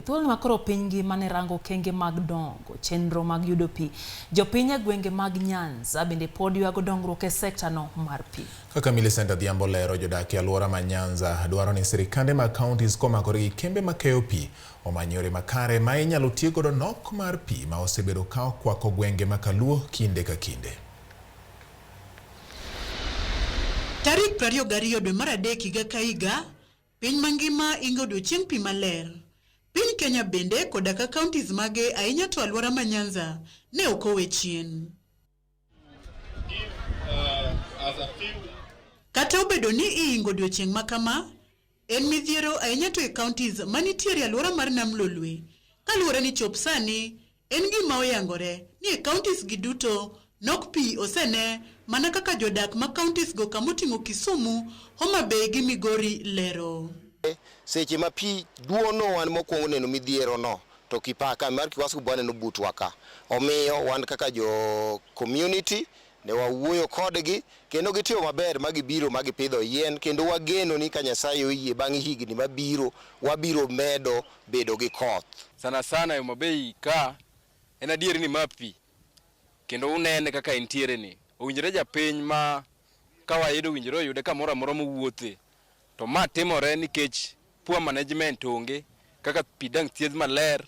Thuolo makoro piny mane rango kenge mag dongo, chenro mag yudo pi. Jopiny e gwenge mag Nyanza bende pod ywago dongruok e sekta no mar pi. Kaka Millicent Adhiambo lero, jodak e alwora ma Nyanza dwaro ni sirikande mag counties komakore gi kembe makeyo pi omany yore makare ma inyalo tiyo godo nok mar pi ma osebedo ka okwako gwenge ma Kaluo kinde ka kinde. Tarik 22 dwe mar adek higa ka higa, piny mangima ingo odiochieng' pi maler. Piny Kenya bende koda ka counties mage ahinya to alwora ma Nyanza ne ok owe chien. Kata obedo ni iingo odiochieng' makama, en midhiero ahinya to e counties manitiere alwora mar Nam Lolwe. Kaluwore ni chop sani, en gima oyangore ni e counties gi duto nok pi osene mana kaka jodak ma counties go kamoting'o Kisumu, Homa Bay gi Migori lero. Seche ma pi duono wan mokwongo neno midhiero no to kipaka mar kiwasu bwana no butwa ka omiyo wan kaka jo community ne wawuoyo kodgi kendo gitiyo maber magibiro magipidho yien kendo wageno ni ka Nyasaye oyie bang' higni mabiro wabiro medo bedo gi koth sana Homa Bay ka en adier ni mapi kendo unene kaka entiere ni owinjore japiny ma kawayudo winjore yude kamoro amora mowuothe to ma timore nikech poor management onge kaka pi dang' thiedh maler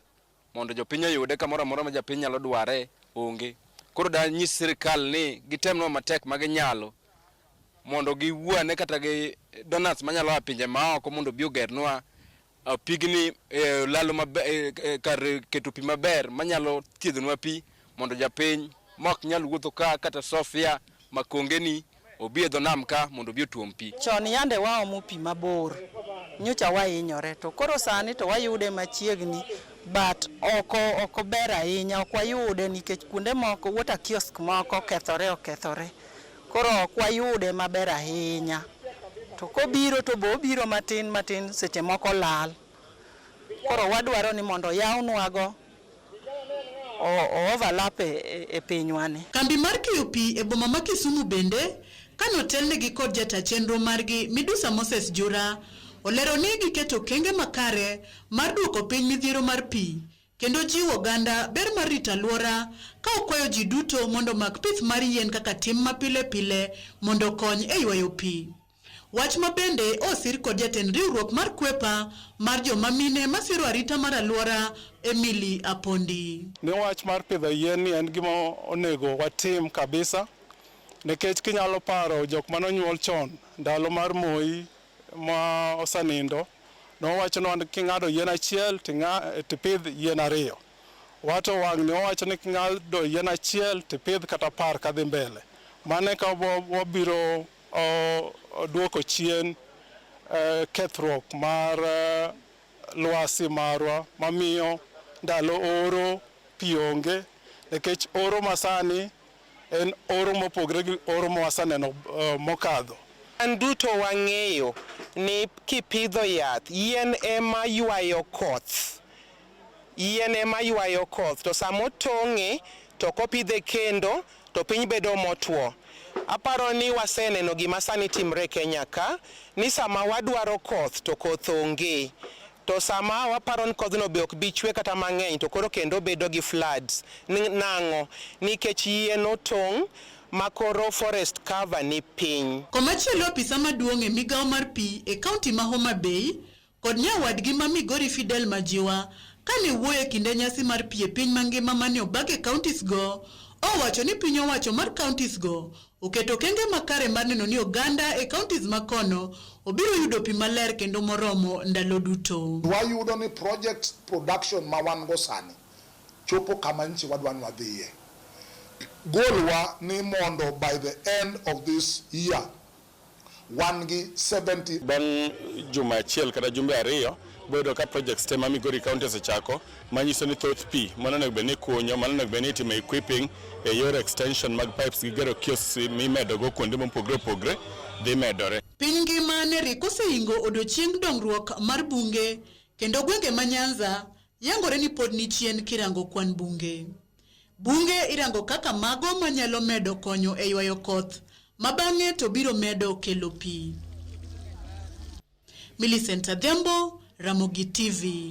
mondo jopiny oyude kamoro amora ma japiny nyalo dware onge. Koro da nyis sirikal ni gitemno matek maginyalo mondo giwuone kata gi donors manyalo a pinje maoko mondo bi ogernwa pigni lalo kar keto pi maber manyalo thiedhnwa pi mondo japiny mok nyal wuotho ka kata Sofia makongeni obi e dho nam ka mondo bi otuom pi. Chon yande waomo pi mabor, nyocha wahinyore to koro sani to wayude machiegni but oko ber ahinya ok wayude nikech kuonde moko water kiosk moko okethore koro ok wayude maber ahinya to kobiro to bo biro matin seche moko lal koro wadwaro ni mondo yawnwago overlap e pinywani. Kambi mar keyo pi e boma ma Kisumu bende kano telnegi kod jata chenro margi Midusa Moses Jura olero ni giketo kenge makare mar duoko piny midhiero mar pi kendo jiwo oganda ber mar rito alwora ka okwayo ji duto mondo mak pith mar yien kaka tim mapile mondo kony e ywayo pi. Wach ma bende osir kod jatend riwruok mar kwepa mar joma mine masiro arita mar alwora Emily Apondi. Ne wach mar pidho yien ni en gima onego watim kabisa nikech kinyalo paro jok manonyuol chon ndalo mar Moi ma osanindo no wacho ni king'ado yien achiel tipidh yien ariyo. Wato wang' ne wacho ni king'ado yien achiel tipidh kata par kadhi mbele. Mane ka wabiro duoko chien kethruok mar lwasi marwa mamiyo ndalo oro pi onge nikech oro masani en oro mopogre gi oro mwasaneno mokadho. An duto wang'eyo ni kipidho yath yien ema ywayo koth. Yien ema ywayo koth to samo tong'e to kopidhe kendo to piny bedo motwo. Aparo ni waseneno gima sani timre Kenya ka ni sama wadwaro koth to koth onge. To sama waparo ni kodhno be ok bi chwe kata mang'eny to koro kendo bedo gi floods. Nang'o nikech yien otong' makoro forest cover ni piny. Komachielo apisa maduong' e migawo mar pi e kaunti ma Homa Bay kod nyawadgi ma Migori Fidel Majiwa kane wuoyo e kinde nyasi mar pi e piny mangima mane obag e counties go owacho ni piny owacho mar counties go oketo kenge makare mar neno ni oganda e counties makono obiro yudo pi maler kendo moromo ndalo duto. Wayudo ni project production ma wan go sani chopo kama nchi wadwani wadhiye. Golwa ni mondo by the end of this year wangi 70 bang' juma achiel kata jumbe ariyo bodo ka projects tema Migori County osechako manyiso ni thoth pi mano nego beni kunyo mano nego beni itimo equipping e yor extension mag pipes gi gero kiosks mimedo go kuonde mopogre dhi medore. Piny ngima ne riko seingo odiochieng' dongruok mar bunge kendo gwenge ma Nyanza yangore ni pod ni chien kirango kwan bunge. Bunge irango kaka mago manyalo medo konyo e ywayo koth mabang'e to biro medo kelo pi. Millicent Adhiambo, Ramogi TV.